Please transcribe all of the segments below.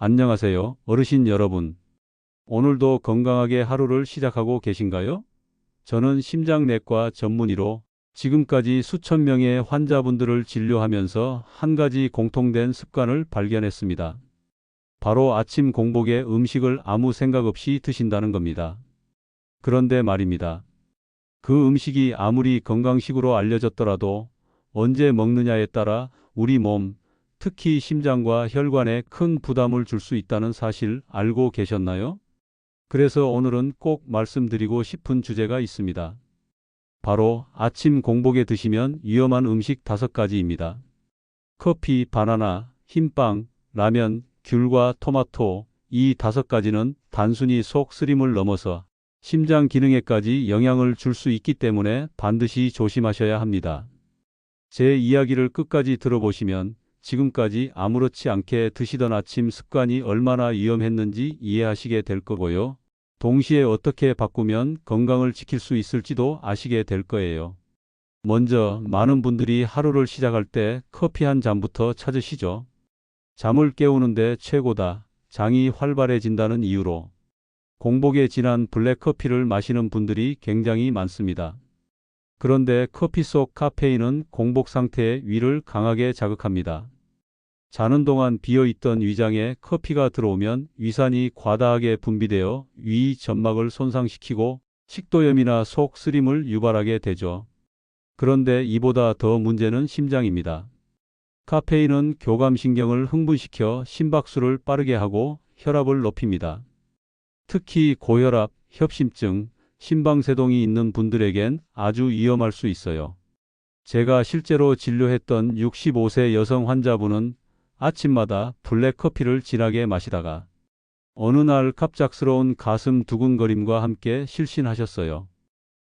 안녕하세요, 어르신 여러분. 오늘도 건강하게 하루를 시작하고 계신가요? 저는 심장내과 전문의로 지금까지 수천 명의 환자분들을 진료하면서 한 가지 공통된 습관을 발견했습니다. 바로 아침 공복에 음식을 아무 생각 없이 드신다는 겁니다. 그런데 말입니다. 그 음식이 아무리 건강식으로 알려졌더라도 언제 먹느냐에 따라 우리 몸, 특히 심장과 혈관에 큰 부담을 줄 수 있다는 사실 알고 계셨나요? 그래서 오늘은 꼭 말씀드리고 싶은 주제가 있습니다. 바로 아침 공복에 드시면 위험한 음식 5가지입니다. 커피, 바나나, 흰빵, 라면, 귤과 토마토, 이 5가지는 단순히 속 쓰림을 넘어서 심장 기능에까지 영향을 줄 수 있기 때문에 반드시 조심하셔야 합니다. 제 이야기를 끝까지 들어보시면 지금까지 아무렇지 않게 드시던 아침 습관이 얼마나 위험했는지 이해하시게 될 거고요. 동시에 어떻게 바꾸면 건강을 지킬 수 있을지도 아시게 될 거예요. 먼저 많은 분들이 하루를 시작할 때 커피 한 잔부터 찾으시죠. 잠을 깨우는데 최고다. 장이 활발해진다는 이유로 공복에 진한 블랙커피를 마시는 분들이 굉장히 많습니다. 그런데 커피 속 카페인은 공복 상태의 위를 강하게 자극합니다. 자는 동안 비어있던 위장에 커피가 들어오면 위산이 과다하게 분비되어 위 점막을 손상시키고 식도염이나 속 쓰림을 유발하게 되죠. 그런데 이보다 더 문제는 심장입니다. 카페인은 교감신경을 흥분시켜 심박수를 빠르게 하고 혈압을 높입니다. 특히 고혈압, 협심증, 심방세동이 있는 분들에겐 아주 위험할 수 있어요. 제가 실제로 진료했던 65세 여성 환자분은 아침마다 블랙커피를 진하게 마시다가 어느 날 갑작스러운 가슴 두근거림과 함께 실신하셨어요.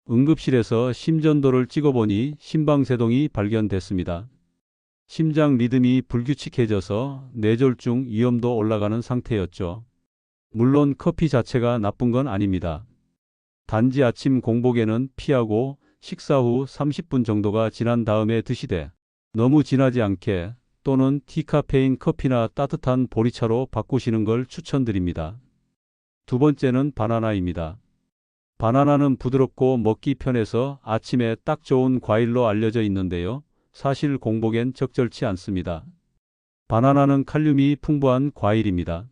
응급실에서 심전도를 찍어보니 심방세동이 발견됐습니다. 심장 리듬이 불규칙해져서 뇌졸중 위험도 올라가는 상태였죠. 물론 커피 자체가 나쁜 건 아닙니다. 단지 아침 공복에는 피하고 식사 후 30분 정도가 지난 다음에 드시되 너무 진하지 않게 또는 디카페인 커피나 따뜻한 보리차로 바꾸시는 걸 추천드립니다. 두 번째는 바나나입니다. 바나나는 부드럽고 먹기 편해서 아침에 딱 좋은 과일로 알려져 있는데요. 사실 공복엔 적절치 않습니다. 바나나는 칼륨이 풍부한 과일입니다.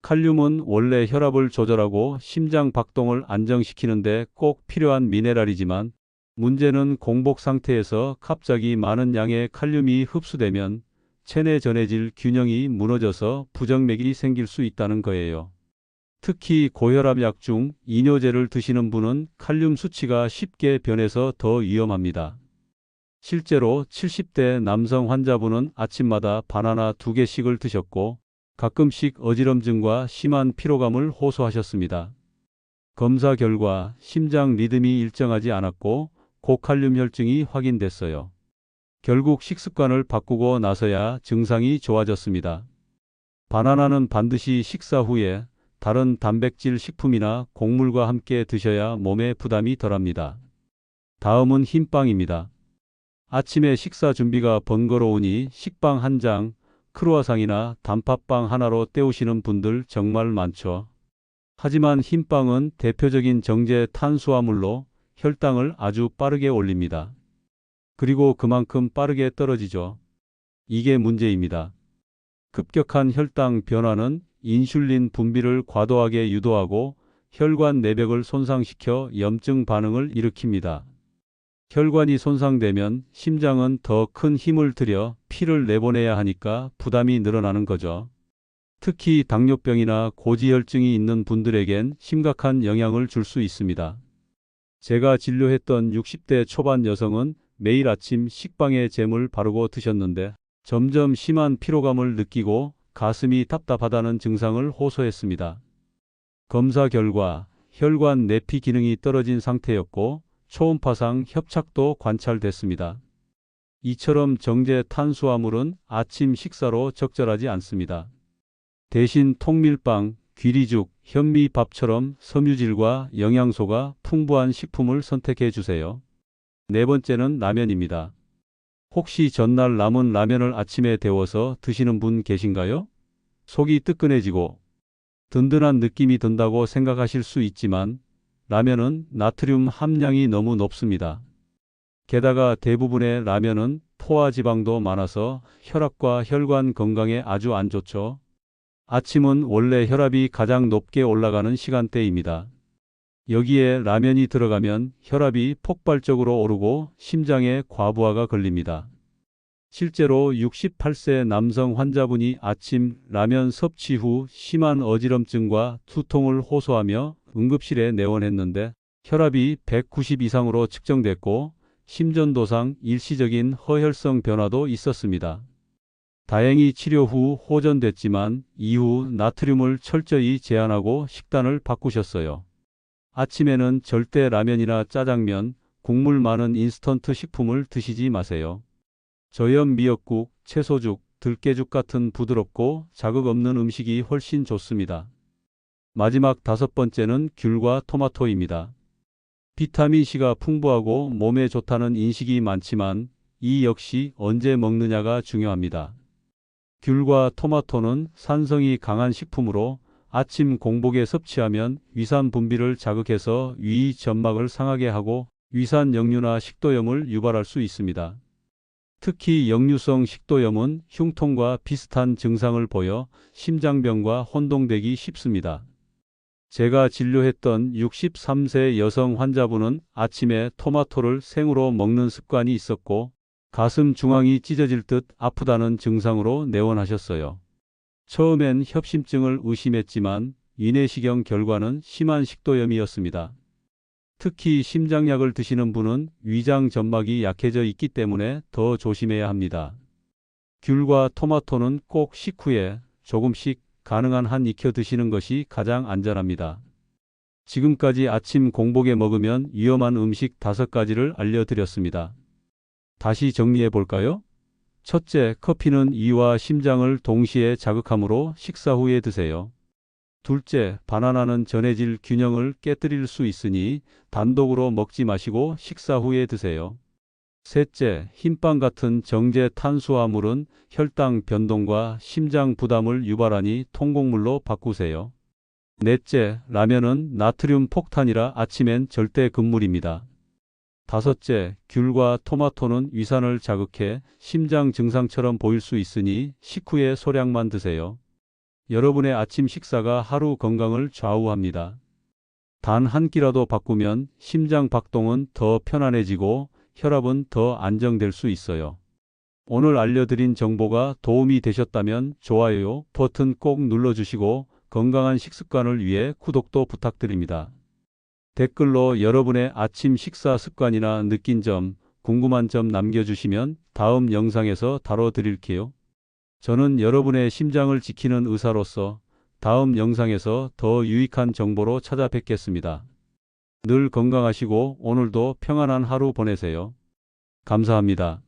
칼륨은 원래 혈압을 조절하고 심장 박동을 안정시키는데 꼭 필요한 미네랄이지만 문제는 공복 상태에서 갑자기 많은 양의 칼륨이 흡수되면 체내 전해질 균형이 무너져서 부정맥이 생길 수 있다는 거예요. 특히 고혈압약 중 이뇨제를 드시는 분은 칼륨 수치가 쉽게 변해서 더 위험합니다. 실제로 70대 남성 환자분은 아침마다 바나나 2개씩을 드셨고 가끔씩 어지럼증과 심한 피로감을 호소하셨습니다. 검사 결과 심장 리듬이 일정하지 않았고 고칼륨 혈증이 확인됐어요. 결국 식습관을 바꾸고 나서야 증상이 좋아졌습니다. 바나나는 반드시 식사 후에 다른 단백질 식품이나 곡물과 함께 드셔야 몸에 부담이 덜합니다. 다음은 흰빵입니다. 아침에 식사 준비가 번거로우니 식빵 한 장, 크루아상이나 단팥빵 하나로 때우시는 분들 정말 많죠. 하지만 흰빵은 대표적인 정제 탄수화물로 혈당을 아주 빠르게 올립니다. 그리고 그만큼 빠르게 떨어지죠. 이게 문제입니다. 급격한 혈당 변화는 인슐린 분비를 과도하게 유도하고 혈관 내벽을 손상시켜 염증 반응을 일으킵니다. 혈관이 손상되면 심장은 더 큰 힘을 들여 피를 내보내야 하니까 부담이 늘어나는 거죠. 특히 당뇨병이나 고지혈증이 있는 분들에겐 심각한 영향을 줄 수 있습니다. 제가 진료했던 60대 초반 여성은 매일 아침 식빵에 잼을 바르고 드셨는데 점점 심한 피로감을 느끼고 가슴이 답답하다는 증상을 호소했습니다. 검사 결과 혈관 내피 기능이 떨어진 상태였고 초음파상 협착도 관찰됐습니다. 이처럼 정제 탄수화물은 아침 식사로 적절하지 않습니다. 대신 통밀빵, 귀리죽, 현미밥처럼 섬유질과 영양소가 풍부한 식품을 선택해 주세요. 네 번째는 라면입니다. 혹시 전날 남은 라면을 아침에 데워서 드시는 분 계신가요? 속이 뜨끈해지고 든든한 느낌이 든다고 생각하실 수 있지만 라면은 나트륨 함량이 너무 높습니다. 게다가 대부분의 라면은 포화 지방도 많아서 혈압과 혈관 건강에 아주 안 좋죠. 아침은 원래 혈압이 가장 높게 올라가는 시간대입니다. 여기에 라면이 들어가면 혈압이 폭발적으로 오르고 심장에 과부하가 걸립니다. 실제로 68세 남성 환자분이 아침 라면 섭취 후 심한 어지럼증과 두통을 호소하며 응급실에 내원했는데 혈압이 190 이상으로 측정됐고 심전도상 일시적인 허혈성 변화도 있었습니다. 다행히 치료 후 호전됐지만 이후 나트륨을 철저히 제한하고 식단을 바꾸셨어요. 아침에는 절대 라면이나 짜장면, 국물 많은 인스턴트 식품을 드시지 마세요. 저염 미역국, 채소죽, 들깨죽 같은 부드럽고 자극 없는 음식이 훨씬 좋습니다. 마지막 5번째는 귤과 토마토입니다. 비타민C가 풍부하고 몸에 좋다는 인식이 많지만 이 역시 언제 먹느냐가 중요합니다. 귤과 토마토는 산성이 강한 식품으로 아침 공복에 섭취하면 위산 분비를 자극해서 위 점막을 상하게 하고 위산 역류나 식도염을 유발할 수 있습니다. 특히 역류성 식도염은 흉통과 비슷한 증상을 보여 심장병과 혼동되기 쉽습니다. 제가 진료했던 63세 여성 환자분은 아침에 토마토를 생으로 먹는 습관이 있었고 가슴 중앙이 찢어질 듯 아프다는 증상으로 내원하셨어요. 처음엔 협심증을 의심했지만 위내시경 결과는 심한 식도염이었습니다. 특히 심장약을 드시는 분은 위장 점막이 약해져 있기 때문에 더 조심해야 합니다. 귤과 토마토는 꼭 식후에 조금씩 가능한 한 익혀 드시는 것이 가장 안전합니다. 지금까지 아침 공복에 먹으면 위험한 음식 5가지를 알려드렸습니다. 다시 정리해 볼까요? 첫째, 커피는 위와 심장을 동시에 자극하므로 식사 후에 드세요. 둘째, 바나나는 전해질 균형을 깨뜨릴 수 있으니 단독으로 먹지 마시고 식사 후에 드세요. 셋째, 흰빵 같은 정제 탄수화물은 혈당 변동과 심장 부담을 유발하니 통곡물로 바꾸세요. 넷째, 라면은 나트륨 폭탄이라 아침엔 절대 금물입니다. 다섯째, 귤과 토마토는 위산을 자극해 심장 증상처럼 보일 수 있으니 식후에 소량만 드세요. 여러분의 아침 식사가 하루 건강을 좌우합니다. 단 한 끼라도 바꾸면 심장 박동은 더 편안해지고 혈압은 더 안정될 수 있어요. 오늘 알려드린 정보가 도움이 되셨다면 좋아요 버튼 꼭 눌러주시고 건강한 식습관을 위해 구독도 부탁드립니다. 댓글로 여러분의 아침 식사 습관이나 느낀 점, 궁금한 점 남겨주시면 다음 영상에서 다뤄드릴게요. 저는 여러분의 심장을 지키는 의사로서 다음 영상에서 더 유익한 정보로 찾아뵙겠습니다. 늘 건강하시고 오늘도 평안한 하루 보내세요. 감사합니다.